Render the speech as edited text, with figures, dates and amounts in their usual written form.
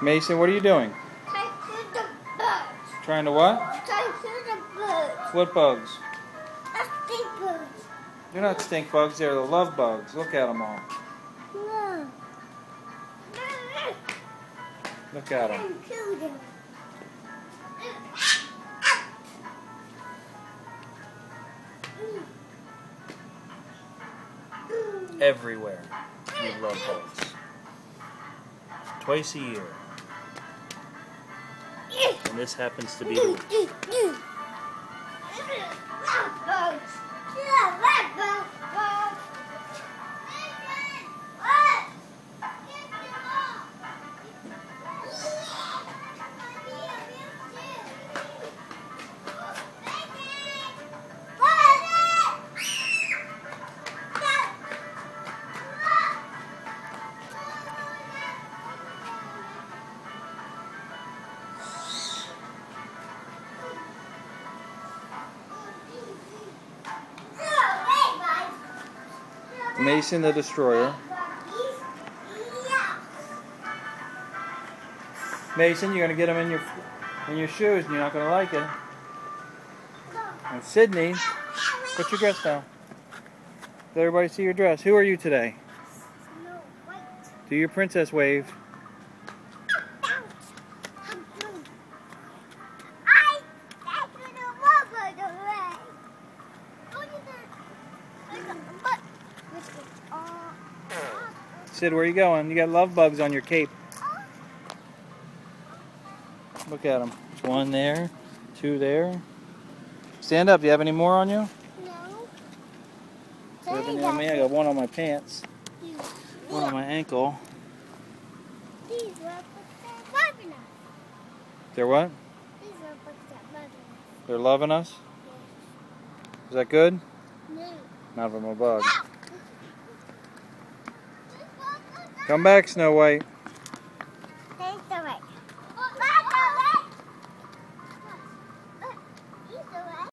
Mason, what are you doing? Trying to shoot the bugs. Trying to what? Trying to shoot the bugs. What bugs? The stink bugs. They're not stink bugs, they're the love bugs. Look at them all. No. Look at them. I'm killing them. Everywhere. You love bugs. Twice a year. And this happens to be the Bugs. Yeah, red bugs. Mason the Destroyer. Mason, you're gonna get them in your shoes, and you're not gonna like it. And Sydney, put your dress down. Let everybody see your dress. Who are you today? Snow White. Do your princess wave. Sid, where are you going? You got love bugs on your cape. Look at them. There's one there, two there. Stand up. Do you have any more on you? No. Do you have any on me? I got one on my pants. One on my ankle. These were books that loving us. They're what? These were books that loving us. They're loving us? Is that good? No. Not from a bug. Come back, Snow White. Thanks, Snow White.